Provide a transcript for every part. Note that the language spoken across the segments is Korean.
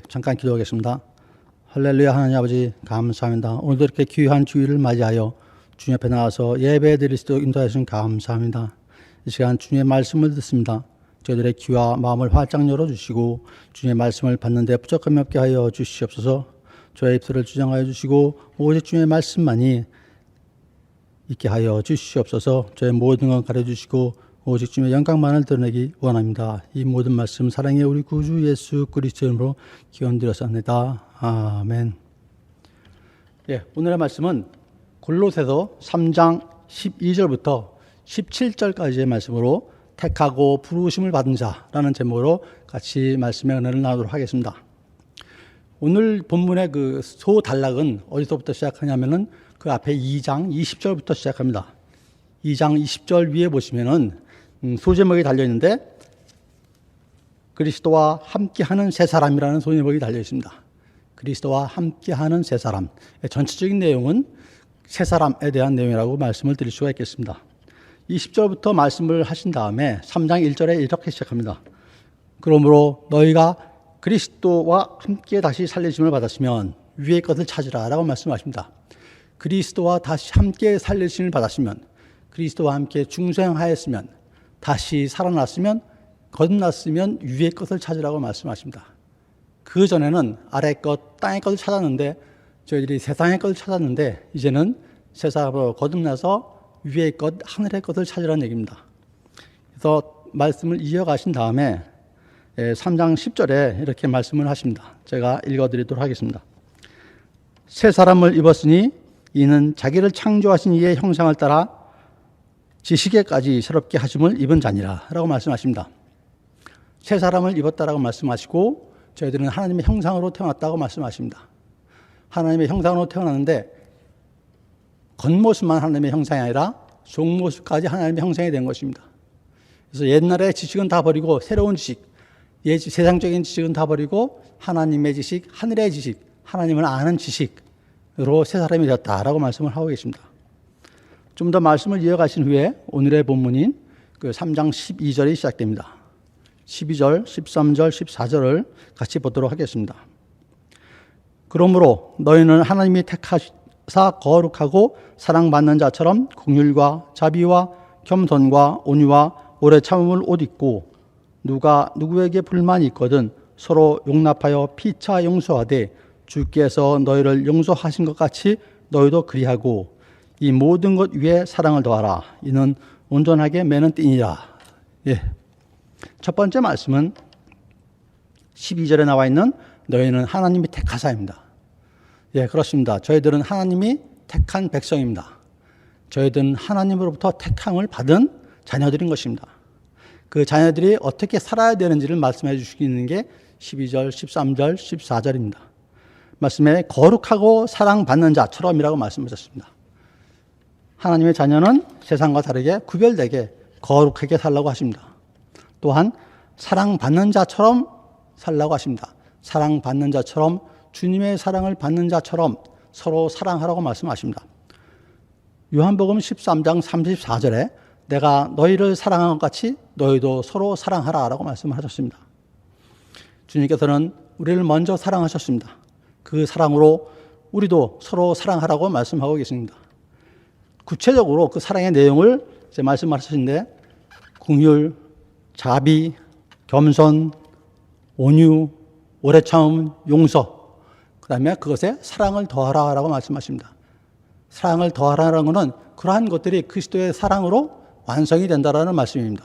잠깐 기도하겠습니다. 할렐루야. 하나님 아버지 감사합니다. 오늘도 이렇게 귀한 주일을 맞이하여 주님 앞에 나와서 예배 드릴 수 있도록 인도해 주신 감사합니다. 이 시간 주님의 말씀을 듣습니다. 저희들의 귀와 마음을 활짝 열어주시고 주님의 말씀을 받는데 부족함이 없게 하여 주시옵소서. 저의 입술을 주장하여 주시고 오직 주님의 말씀만이 있게 하여 주시옵소서. 저의 모든 것 가려주시고 오직 주님의 영광만을 드러내기 원합니다. 이 모든 말씀 사랑의 우리 구주 예수 그리스도 이름으로 기원드렸습니다. 아멘. 오늘의 말씀은 골로새서 3장 12절부터 17절까지의 말씀으로 택하고 부르심을 받은 자라는 제목으로 같이 말씀의 은혜를 나누도록 하겠습니다. 오늘 본문의 그 소단락은 어디서부터 시작하냐면은 그 앞에 2장 20절부터 시작합니다. 2장 20절 위에 보시면은 소제목이 달려있는데 그리스도와 함께하는 세 사람이라는 소제목이 달려있습니다. 그리스도와 함께하는 세 사람. 전체적인 내용은 세 사람에 대한 내용이라고 말씀을 드릴 수가 있겠습니다. 20절부터 말씀을 하신 다음에 3장 1절에 이렇게 시작합니다. 그러므로 너희가 그리스도와 함께 다시 살리심을 받았으면 위의 것을 찾으라 라고 말씀하십니다. 그리스도와 다시 함께 살리심을 받았으면, 그리스도와 함께 중생하였으면, 다시 살아났으면, 거듭났으면 위의 것을 찾으라고 말씀하십니다. 그 전에는 아래 것, 땅의 것을 찾았는데 저희들이 세상의 것을 찾았는데 이제는 세상으로 거듭나서 위의 것, 하늘의 것을 찾으라는 얘기입니다. 그래서 말씀을 이어가신 다음에 3장 10절에 이렇게 말씀을 하십니다. 제가 읽어드리도록 하겠습니다. 새 사람을 입었으니 이는 자기를 창조하신 이의 형상을 따라 지식에까지 새롭게 하심을 입은 자니라 라고 말씀하십니다. 새 사람을 입었다라고 말씀하시고 저희들은 하나님의 형상으로 태어났다고 말씀하십니다. 하나님의 형상으로 태어났는데 겉모습만 하나님의 형상이 아니라 속모습까지 하나님의 형상이 된 것입니다. 그래서 옛날의 지식은 다 버리고 새로운 지식, 세상적인 지식은 다 버리고 하나님의 지식, 하늘의 지식, 하나님을 아는 지식으로 새 사람이 되었다라고 말씀을 하고 계십니다. 좀 더 말씀을 이어가신 후에 오늘의 본문인 그 3장 12절이 시작됩니다. 12절, 13절, 14절을 같이 보도록 하겠습니다. 그러므로 너희는 하나님이 택하사 거룩하고 사랑받는 자처럼 긍휼과 자비와 겸손과 온유와 오래 참음을 옷 입고 누가 누구에게 불만이 있거든 서로 용납하여 피차 용서하되 주께서 너희를 용서하신 것 같이 너희도 그리하고 이 모든 것 위에 사랑을 더하라. 이는 온전하게 매는 띠니라. 첫 번째 말씀은 12절에 나와 있는 너희는 하나님이 택하사입니다. 그렇습니다. 저희들은 하나님이 택한 백성입니다. 저희들은 하나님으로부터 택함을 받은 자녀들인 것입니다. 그 자녀들이 어떻게 살아야 되는지를 말씀해 주시는 게 12절, 13절, 14절입니다. 말씀에 거룩하고 사랑받는 자처럼이라고 말씀하셨습니다. 하나님의 자녀는 세상과 다르게 구별되게 거룩하게 살라고 하십니다. 또한 사랑받는 자처럼 살라고 하십니다. 사랑받는 자처럼 주님의 사랑을 받는 자처럼 서로 사랑하라고 말씀하십니다. 요한복음 13장 34절에 내가 너희를 사랑한 것 같이 너희도 서로 사랑하라 라고 말씀을 하셨습니다. 주님께서는 우리를 먼저 사랑하셨습니다. 그 사랑으로 우리도 서로 사랑하라고 말씀하고 계십니다. 구체적으로 그 사랑의 내용을 이제 말씀하셨는데 긍휼, 자비, 겸손, 온유, 오래 참음, 용서, 그 다음에 그것에 사랑을 더하라라고 말씀하십니다. 사랑을 더하라는 것은 그러한 것들이 그리스도의 사랑으로 완성이 된다라는 말씀입니다.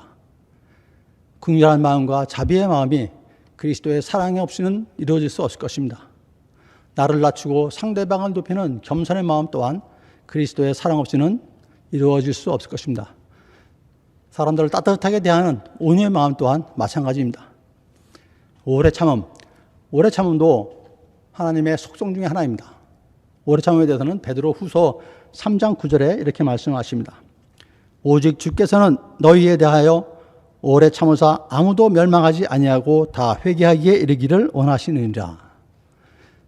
긍휼한 마음과 자비의 마음이 그리스도의 사랑이 없이는 이루어질 수 없을 것입니다. 나를 낮추고 상대방을 높이는 겸손의 마음 또한 그리스도의 사랑 없이는 이루어질 수 없을 것입니다. 사람들을 따뜻하게 대하는 온유의 마음 또한 마찬가지입니다. 오래 참음. 오래 참음도 하나님의 속성 중에 하나입니다. 오래 참음에 대해서는 베드로 후서 3장 9절에 이렇게 말씀하십니다. 오직 주께서는 너희에 대하여 오래 참으사 아무도 멸망하지 아니하고 다 회개하기에 이르기를 원하시느니라.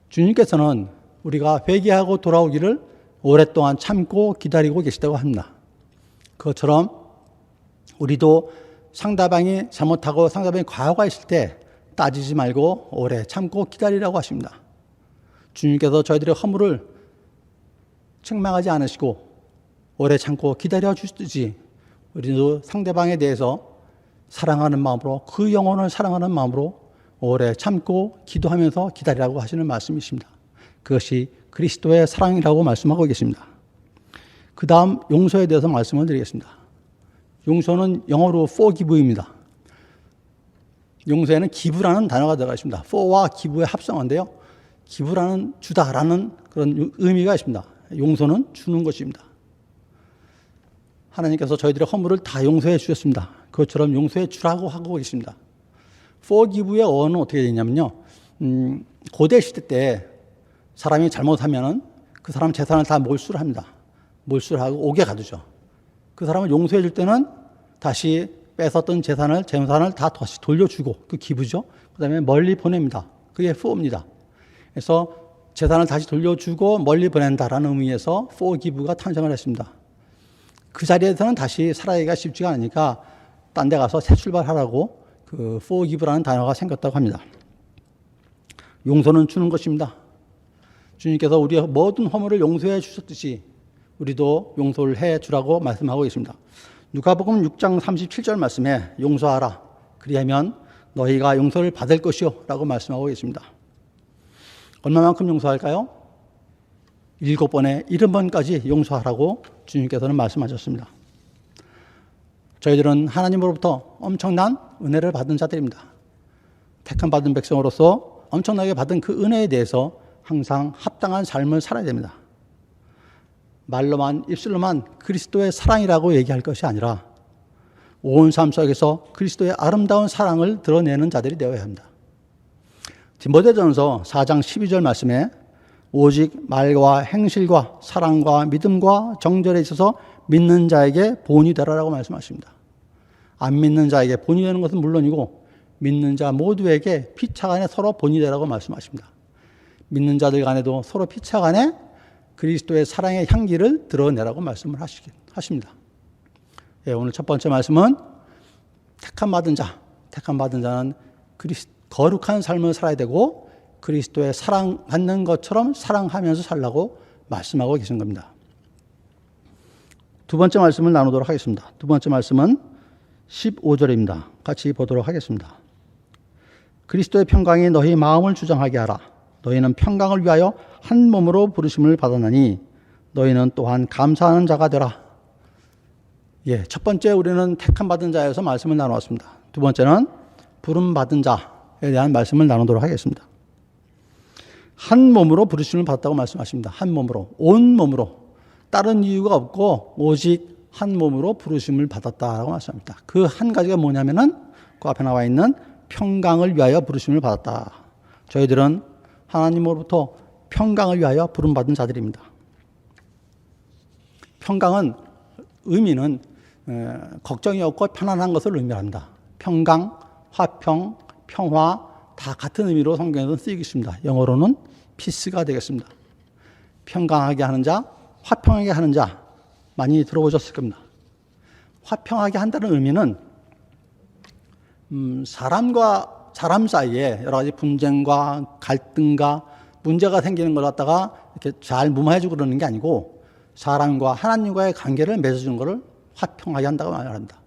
주님께서는 우리가 회개하고 돌아오기를 오랫동안 참고 기다리고 계시다고 합니다. 그것처럼 우리도 상대방이 잘못하고 상대방이 과오가 있을 때 따지지 말고 오래 참고 기다리라고 하십니다. 주님께서 저희들의 허물을 책망하지 않으시고 오래 참고 기다려 주시듯이 우리도 상대방에 대해서 사랑하는 마음으로, 그 영혼을 사랑하는 마음으로 오래 참고 기도하면서 기다리라고 하시는 말씀이십니다. 그것이 그리스도의 사랑이라고 말씀하고 계십니다. 그 다음 용서에 대해서 말씀을 드리겠습니다. 용서는 영어로 forgive입니다. 용서에는 기부라는 단어가 들어가 있습니다. for와 기부의 합성어인데요. 기부라는 주다라는 그런 의미가 있습니다. 용서는 주는 것입니다. 하나님께서 저희들의 허물을 다 용서해 주셨습니다. 그것처럼 용서해 주라고 하고 계십니다. forgive의 어원은 어떻게 되냐면요. 고대 시대 때 사람이 잘못하면 그 사람 재산을 다 몰수를 합니다. 몰수를 하고 옥에 가두죠. 그 사람을 용서해 줄 때는 다시 뺏었던 재산을 다 다시 돌려주고, 그 기부죠. 그 다음에 멀리 보냅니다. 그게 for입니다. 그래서 재산을 다시 돌려주고 멀리 보낸다라는 의미에서 forgive가 탄생을 했습니다. 그 자리에서는 다시 살아가기가 쉽지가 않으니까 딴 데 가서 새 출발하라고 그 forgive라는 단어가 생겼다고 합니다. 용서는 주는 것입니다. 주님께서 우리의 모든 허물을 용서해 주셨듯이 우리도 용서를 해 주라고 말씀하고 계십니다. 누가복음 6장 37절 말씀에 용서하라. 그리하면 너희가 용서를 받을 것이요 라고 말씀하고 계십니다. 얼마만큼 용서할까요? 7번에 70번까지 용서하라고 주님께서는 말씀하셨습니다. 저희들은 하나님으로부터 엄청난 은혜를 받은 자들입니다. 택함 받은 백성으로서 엄청나게 받은 그 은혜에 대해서 항상 합당한 삶을 살아야 됩니다. 말로만, 입술로만 그리스도의 사랑이라고 얘기할 것이 아니라 온 삶 속에서 그리스도의 아름다운 사랑을 드러내는 자들이 되어야 합니다. 디모데전서 4장 12절 말씀에 오직 말과 행실과 사랑과 믿음과 정절에 있어서 믿는 자에게 본이 되라라고 말씀하십니다. 안 믿는 자에게 본이 되는 것은 물론이고 믿는 자 모두에게 피차간에 서로 본이 되라고 말씀하십니다. 믿는 자들 간에도 서로 피차간에 그리스도의 사랑의 향기를 드러내라고 말씀을 하십니다. 예, 오늘 첫 번째 말씀은 택함 받은 자는 거룩한 삶을 살아야 되고 그리스도의 사랑받는 것처럼 사랑하면서 살라고 말씀하고 계신 겁니다. 두 번째 말씀을 나누도록 하겠습니다. 두 번째 말씀은 15절입니다. 같이 보도록 하겠습니다. 그리스도의 평강이 너희 마음을 주장하게 하라. 너희는 평강을 위하여 한 몸으로 부르심을 받았나니 너희는 또한 감사하는 자가 되라. 예, 첫 번째 우리는 택함 받은 자에서 말씀을 나누었습니다. 두 번째는 부름 받은 자에 대한 말씀을 나누도록 하겠습니다. 한 몸으로 부르심을 받았다고 말씀하십니다. 한 몸으로, 온 몸으로. 다른 이유가 없고 오직 한 몸으로 부르심을 받았다라고 말씀합니다. 그 한 가지가 뭐냐면은 그 앞에 나와 있는 평강을 위하여 부르심을 받았다. 저희들은 하나님으로부터 평강을 위하여 부름받은 자들입니다. 평강은 의미는 걱정이 없고 편안한 것을 의미합니다. 평강, 화평, 평화 다 같은 의미로 성경에서는 쓰이고 있습니다. 영어로는 피스가 되겠습니다. 평강하게 하는 자, 화평하게 하는 자 많이 들어보셨을 겁니다. 화평하게 한다는 의미는 사람과 사람 사이에 여러 가지 분쟁과 갈등과 문제가 생기는 걸 갖다가 이렇게 잘 무마해주고 그러는 게 아니고 사람과 하나님과의 관계를 맺어주는 것을 화평하게 한다고 말합니다.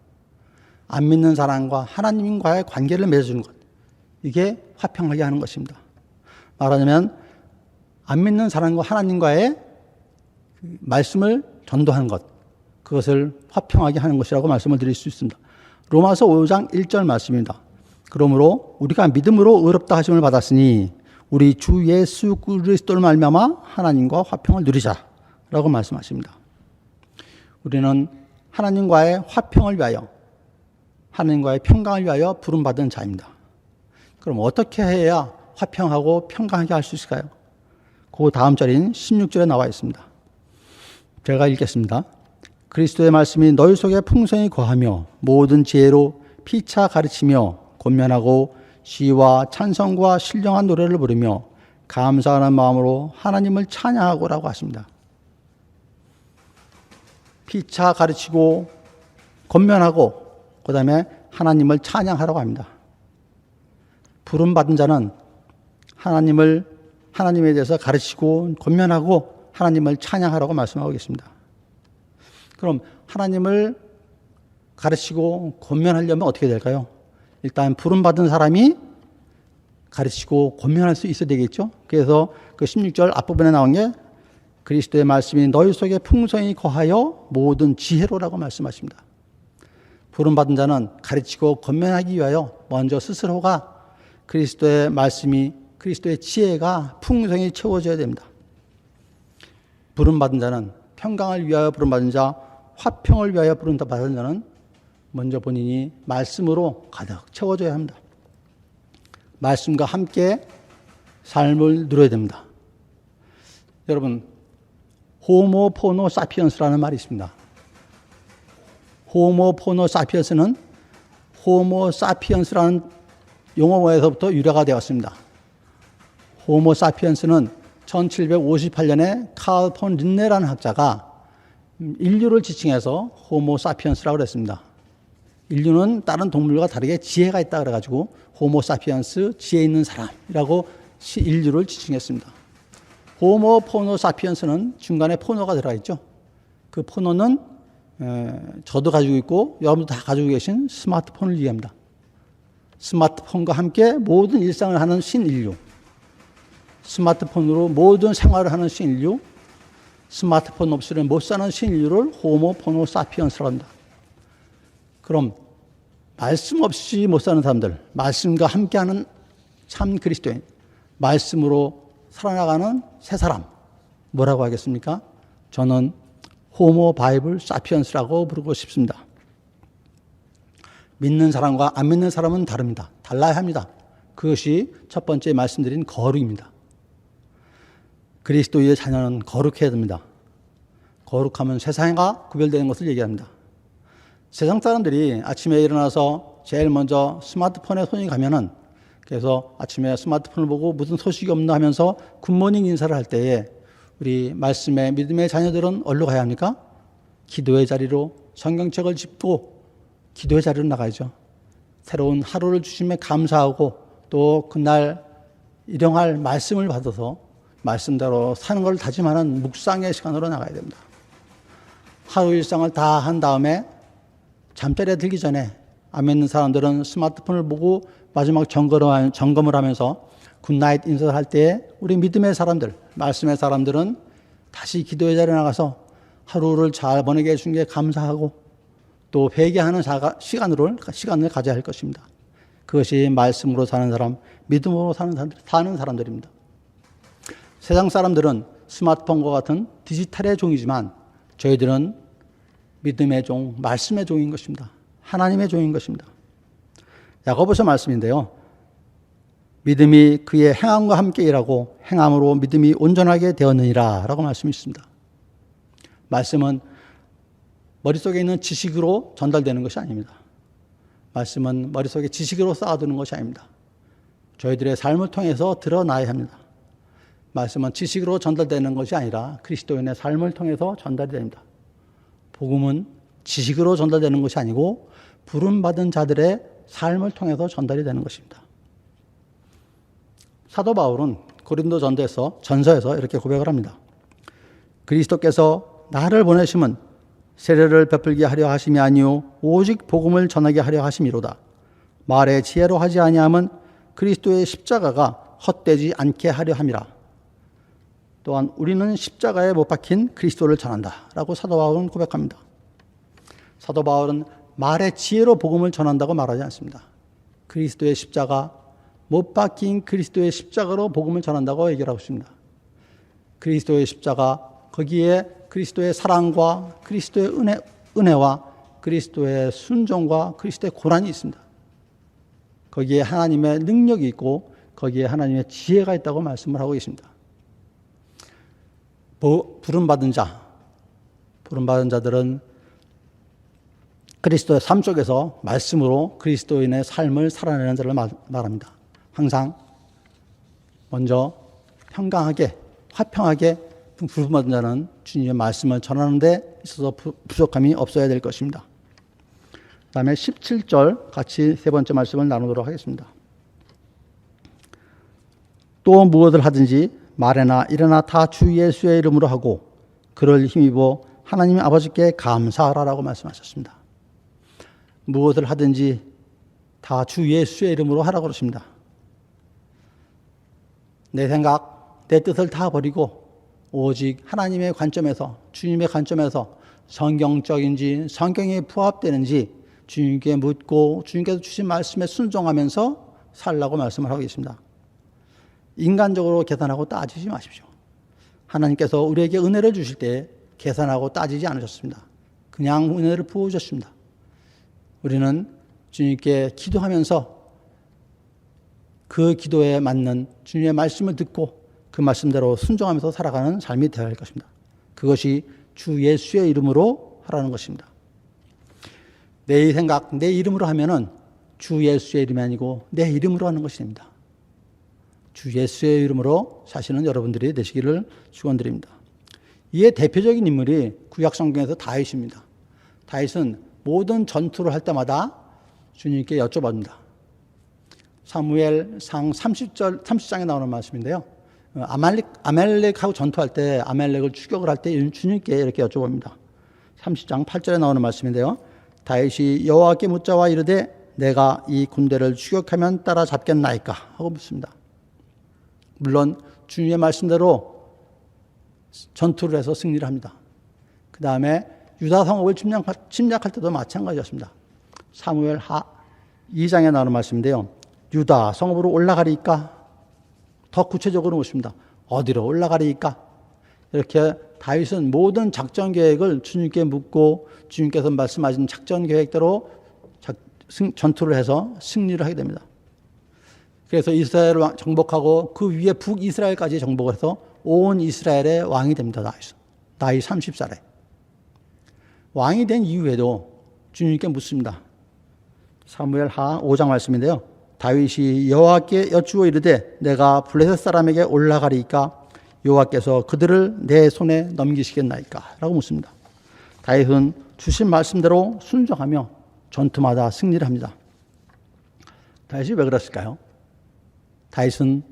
안 믿는 사람과 하나님과의 관계를 맺어주는 것, 이게 화평하게 하는 것입니다. 말하자면 안 믿는 사람과 하나님과의 말씀을 전도하는 것, 그것을 화평하게 하는 것이라고 말씀을 드릴 수 있습니다. 로마서 5장 1절 말씀입니다. 그러므로 우리가 믿음으로 의롭다 하심을 받았으니 우리 주 예수 그리스도를 말미암아 하나님과 화평을 누리자라고 말씀하십니다. 우리는 하나님과의 화평을 위하여, 하나님과의 평강을 위하여 부름받은 자입니다. 그럼 어떻게 해야 화평하고 평강하게 할 수 있을까요? 그 다음 절인 16절에 나와 있습니다. 제가 읽겠습니다. 그리스도의 말씀이 너희 속에 풍성히 거하며 모든 지혜로 피차 가르치며 권면하고 시와 찬성과 신령한 노래를 부르며 감사하는 마음으로 하나님을 찬양하고라고 하십니다. 피차 가르치고 권면하고 그 다음에 하나님을 찬양하라고 합니다. 부름받은 자는 하나님에 대해서 가르치고 권면하고 하나님을 찬양하라고 말씀하고 계십니다. 그럼 하나님을 가르치고 권면하려면 어떻게 될까요? 일단 부름받은 사람이 가르치고 권면할 수 있어야 되겠죠. 그래서 그 16절 앞부분에 나온 게 그리스도의 말씀이 너희 속에 풍성히 거하여 모든 지혜로라고 말씀하십니다. 부름받은 자는 가르치고 권면하기 위하여 먼저 스스로가 그리스도의 말씀이 그리스도의 지혜가 풍성히 채워져야 됩니다. 부름받은 자는 평강을 위하여 부름받은 자, 화평을 위하여 부름받은 자는 먼저 본인이 말씀으로 가득 채워져야 합니다. 말씀과 함께 삶을 누려야 됩니다. 여러분, 호모 포노 사피언스라는 말이 있습니다. 호모 포노 사피언스는 호모 사피언스라는 용어에서부터 유래가 되었습니다. 호모 사피언스는 1758년에 칼 폰 린네라는 학자가 인류를 지칭해서 호모 사피언스라고 그랬습니다. 인류는 다른 동물과 다르게 지혜가 있다 그래가지고 호모 사피언스, 지혜 있는 사람이라고 인류를 지칭했습니다. 호모 포노 사피언스는 중간에 포노가 들어가 있죠. 그 포노는 저도 가지고 있고 여러분도 다 가지고 계신 스마트폰을 얘기합니다. 스마트폰과 함께 모든 일상을 하는 신인류, 스마트폰으로 모든 생활을 하는 신인류, 스마트폰 없이는 못 사는 신인류를 호모 포노 사피언스라고 합니다. 그럼 말씀 없이 못 사는 사람들, 말씀과 함께하는 참 그리스도인, 말씀으로 살아나가는 새 사람, 뭐라고 하겠습니까? 저는 호모 바이블 사피언스라고 부르고 싶습니다. 믿는 사람과 안 믿는 사람은 다릅니다. 달라야 합니다. 그것이 첫 번째 말씀드린 거룩입니다. 그리스도의 자녀는 거룩해야 됩니다. 거룩하면 세상과 구별되는 것을 얘기합니다. 세상 사람들이 아침에 일어나서 제일 먼저 스마트폰에 손이 가면은 그래서 아침에 스마트폰을 보고 무슨 소식이 없나 하면서 굿모닝 인사를 할 때에 우리 말씀의 믿음의 자녀들은 어디로 가야 합니까? 기도의 자리로 성경책을 짚고 기도의 자리로 나가야죠. 새로운 하루를 주심에 감사하고 또 그날 일용할 말씀을 받아서 말씀대로 사는 걸 다짐하는 묵상의 시간으로 나가야 됩니다. 하루 일상을 다 한 다음에 잠자리에 들기 전에 안 믿는 사람들은 스마트폰을 보고 마지막 점검을 하면서 굿나잇 인사를 할 때에 우리 믿음의 사람들, 말씀의 사람들은 다시 기도의 자리에 나가서 하루를 잘 보내게 해준 게 감사하고 또 회개하는 시간을 가져야 할 것입니다. 그것이 말씀으로 사는 사람, 믿음으로 사는 사람들입니다. 세상 사람들은 스마트폰과 같은 디지털의 종이지만 저희들은 믿음의 종, 말씀의 종인 것입니다. 하나님의 종인 것입니다. 야고보서 말씀인데요. 믿음이 그의 행함과 함께 일하고 행함으로 믿음이 온전하게 되었느니라 라고 말씀이 있습니다. 말씀은 머릿속에 있는 지식으로 전달되는 것이 아닙니다. 말씀은 머릿속에 지식으로 쌓아두는 것이 아닙니다. 저희들의 삶을 통해서 드러나야 합니다. 말씀은 지식으로 전달되는 것이 아니라 그리스도인의 삶을 통해서 전달이 됩니다. 복음은 지식으로 전달되는 것이 아니고 부름받은 자들의 삶을 통해서 전달이 되는 것입니다. 사도 바울은 고린도 전서에서 이렇게 고백을 합니다. 그리스도께서 나를 보내심은 세례를 베풀게 하려 하심이 아니요 오직 복음을 전하게 하려 하심이로다. 말의 지혜로 하지 아니함은 그리스도의 십자가가 헛되지 않게 하려 함이라. 또한 우리는 십자가에 못 박힌 그리스도를 전한다 라고 사도 바울은 고백합니다. 사도 바울은 말의 지혜로 복음을 전한다고 말하지 않습니다. 그리스도의 십자가, 못 박힌 그리스도의 십자가로 복음을 전한다고 얘기를 하고 있습니다. 그리스도의 십자가, 거기에 그리스도의 사랑과 그리스도의 은혜와 그리스도의 순종과 그리스도의 고난이 있습니다. 거기에 하나님의 능력이 있고 거기에 하나님의 지혜가 있다고 말씀을 하고 계십니다. 부름받은 자들은 그리스도의 삶 속에서 말씀으로 그리스도인의 삶을 살아내는 자를 말합니다. 항상 먼저 평강하게, 화평하게 부름받은 자는 주님의 말씀을 전하는 데 있어서 부족함이 없어야 될 것입니다. 그 다음에 17절 같이 세 번째 말씀을 나누도록 하겠습니다. 또 무엇을 하든지 말에나 일에나 다 주 예수의 이름으로 하고 그를 힘입어 하나님 아버지께 감사하라라고 말씀하셨습니다. 무엇을 하든지 다 주 예수의 이름으로 하라고 그러십니다. 내 생각, 내 뜻을 다 버리고 오직 하나님의 관점에서, 주님의 관점에서 성경적인지 성경에 부합되는지 주님께 묻고 주님께서 주신 말씀에 순종하면서 살라고 말씀을 하고 계십니다. 인간적으로 계산하고 따지지 마십시오. 하나님께서 우리에게 은혜를 주실 때 계산하고 따지지 않으셨습니다. 그냥 은혜를 부어주셨습니다. 우리는 주님께 기도하면서 그 기도에 맞는 주님의 말씀을 듣고 그 말씀대로 순종하면서 살아가는 삶이 되어야 할 것입니다. 그것이 주 예수의 이름으로 하라는 것입니다. 내 생각, 내 이름으로 하면은 주 예수의 이름이 아니고 내 이름으로 하는 것입니다. 주 예수의 이름으로 사시는 여러분들이 되시기를 축원드립니다. 이에 대표적인 인물이 구약 성경에서 다윗입니다. 다윗은 모든 전투를 할 때마다 주님께 여쭤봅니다. 사무엘상 30장에 나오는 말씀인데요. 아말렉하고 전투할 때, 아말렉을 추격을 할 때 주님께 이렇게 여쭤봅니다. 30장 8절에 나오는 말씀인데요. 다윗이 여호와께 묻자와 이르되 내가 이 군대를 추격하면 따라잡겠나이까 하고 묻습니다. 물론 주님의 말씀대로 전투를 해서 승리를 합니다. 그 다음에 유다 성읍을 침략할 때도 마찬가지였습니다. 사무엘 하 2장에 나오는 말씀인데요. 유다 성읍으로 올라가리까? 더 구체적으로 묻습니다. 어디로 올라가리까? 이렇게 다윗은 모든 작전 계획을 주님께 묻고 주님께서 말씀하신 작전 계획대로 전투를 해서 승리를 하게 됩니다. 그래서 이스라엘을 정복하고 그 위에 북이스라엘까지 정복을 해서 온 이스라엘의 왕이 됩니다. 나이 30살에. 왕이 된 이후에도 주님께 묻습니다. 사무엘 하 5장 말씀인데요. 다윗이 여호와께 여쭈어 이르되 내가 블레셋 사람에게 올라가리이까 여호와께서 그들을 내 손에 넘기시겠나이까 라고 묻습니다. 다윗은 주신 말씀대로 순종하며 전투마다 승리를 합니다. 다윗이 왜 그랬을까요? 다윗은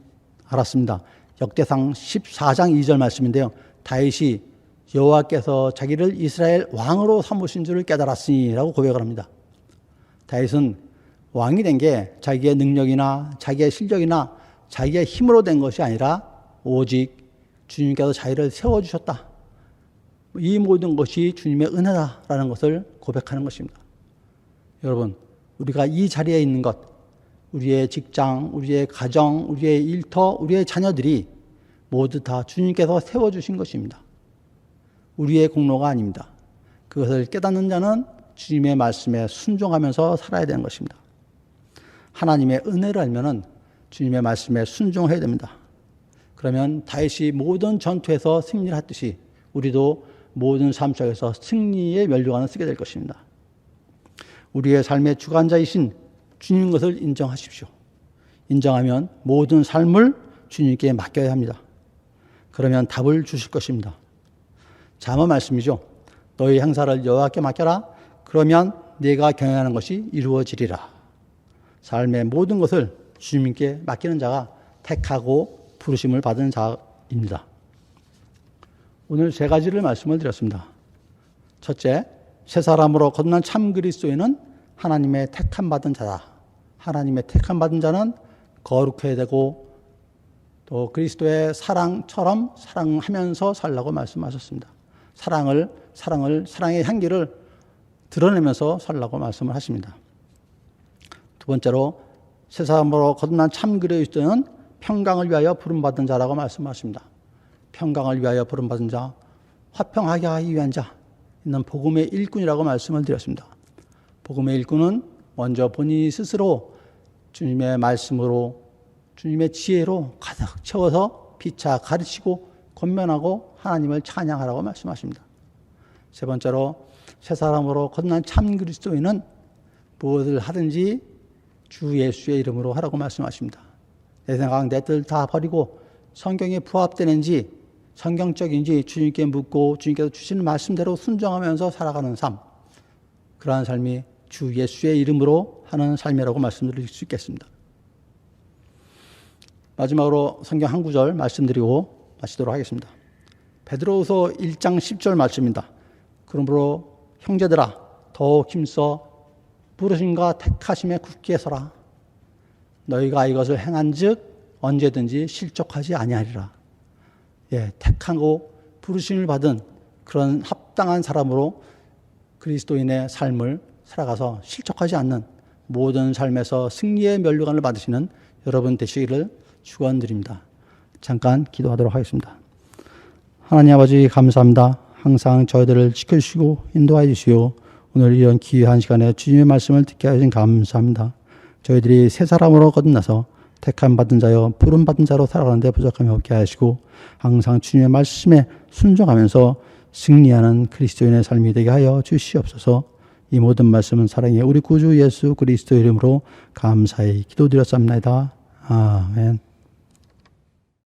알았습니다. 역대상 14장 2절 말씀인데요. 다윗이 여호와께서 자기를 이스라엘 왕으로 삼으신 줄을 깨달았으니 라고 고백을 합니다. 다윗은 왕이 된 게 자기의 능력이나 자기의 실력이나 자기의 힘으로 된 것이 아니라 오직 주님께서 자기를 세워주셨다. 이 모든 것이 주님의 은혜다라는 것을 고백하는 것입니다. 여러분, 우리가 이 자리에 있는 것, 우리의 직장, 우리의 가정, 우리의 일터, 우리의 자녀들이 모두 다 주님께서 세워주신 것입니다. 우리의 공로가 아닙니다. 그것을 깨닫는 자는 주님의 말씀에 순종하면서 살아야 되는 것입니다. 하나님의 은혜를 알면은 주님의 말씀에 순종해야 됩니다. 그러면 다윗이 모든 전투에서 승리를 했듯이 우리도 모든 삶 속에서 승리의 면류관을 쓰게 될 것입니다. 우리의 삶의 주관자이신 주님 것을 인정하십시오. 인정하면 모든 삶을 주님께 맡겨야 합니다. 그러면 답을 주실 것입니다. 잠언 말씀이죠. 너희 행사를 여호와께 맡겨라. 그러면 네가 경영하는 것이 이루어지리라. 삶의 모든 것을 주님께 맡기는 자가 택하고 부르심을 받은 자입니다. 오늘 세 가지를 말씀을 드렸습니다. 첫째, 새 사람으로 거듭난 참 그리스도인은 하나님의 택함 받은 자다. 하나님의 택함 받은 자는 거룩해야 되고 또 그리스도의 사랑처럼 사랑하면서 살라고 말씀하셨습니다. 사랑의 향기를 드러내면서 살라고 말씀을 하십니다. 두 번째로 새 사람으로 거듭난 참 그리스도인은 평강을 위하여 부름받은 자라고 말씀하십니다. 평강을 위하여 부름받은 자, 화평하게 하기 위한 자, 있는 복음의 일꾼이라고 말씀을 드렸습니다. 복음의 일꾼은 먼저 본인이 스스로 주님의 말씀으로 주님의 지혜로 가득 채워서 피차 가르치고 권면하고 하나님을 찬양하라고 말씀하십니다. 세 번째로 새 사람으로 거듭난 참 그리스도인은 무엇을 하든지 주 예수의 이름으로 하라고 말씀하십니다. 내 생각, 내 뜻 다 버리고 성경에 부합되는지 성경적인지 주님께 묻고 주님께서 주시는 말씀대로 순종하면서 살아가는 삶, 그러한 삶이 주 예수의 이름으로 하는 삶이라고 말씀드릴 수 있겠습니다. 마지막으로 성경 한 구절 말씀드리고 마치도록 하겠습니다. 베드로후서 1장 10절 말씀입니다. 그러므로 형제들아 더욱 힘써 부르심과 택하심에 굳게 서라. 너희가 이것을 행한즉 언제든지 실족하지 아니하리라. 택하고 부르심을 받은 그런 합당한 사람으로 그리스도인의 삶을 살아가서 실족하지 않는 모든 삶에서 승리의 면류관을 받으시는 여러분 되시기를 축원드립니다. 잠깐 기도하도록 하겠습니다. 하나님 아버지 감사합니다. 항상 저희들을 지켜주시고 인도하여 주시오. 오늘 이런 귀한 시간에 주님의 말씀을 듣게 하신 감사합니다. 저희들이 새 사람으로 거듭나서 택함 받은 자여 부름 받은 자로 살아가는데 부족함이 없게 하시고 항상 주님의 말씀에 순종하면서 승리하는 그리스도인의 삶이 되게 하여 주시옵소서. 이 모든 말씀은 사랑의 우리 구주 예수 그리스도 이름으로 감사히 기도드렸습니다. 아멘.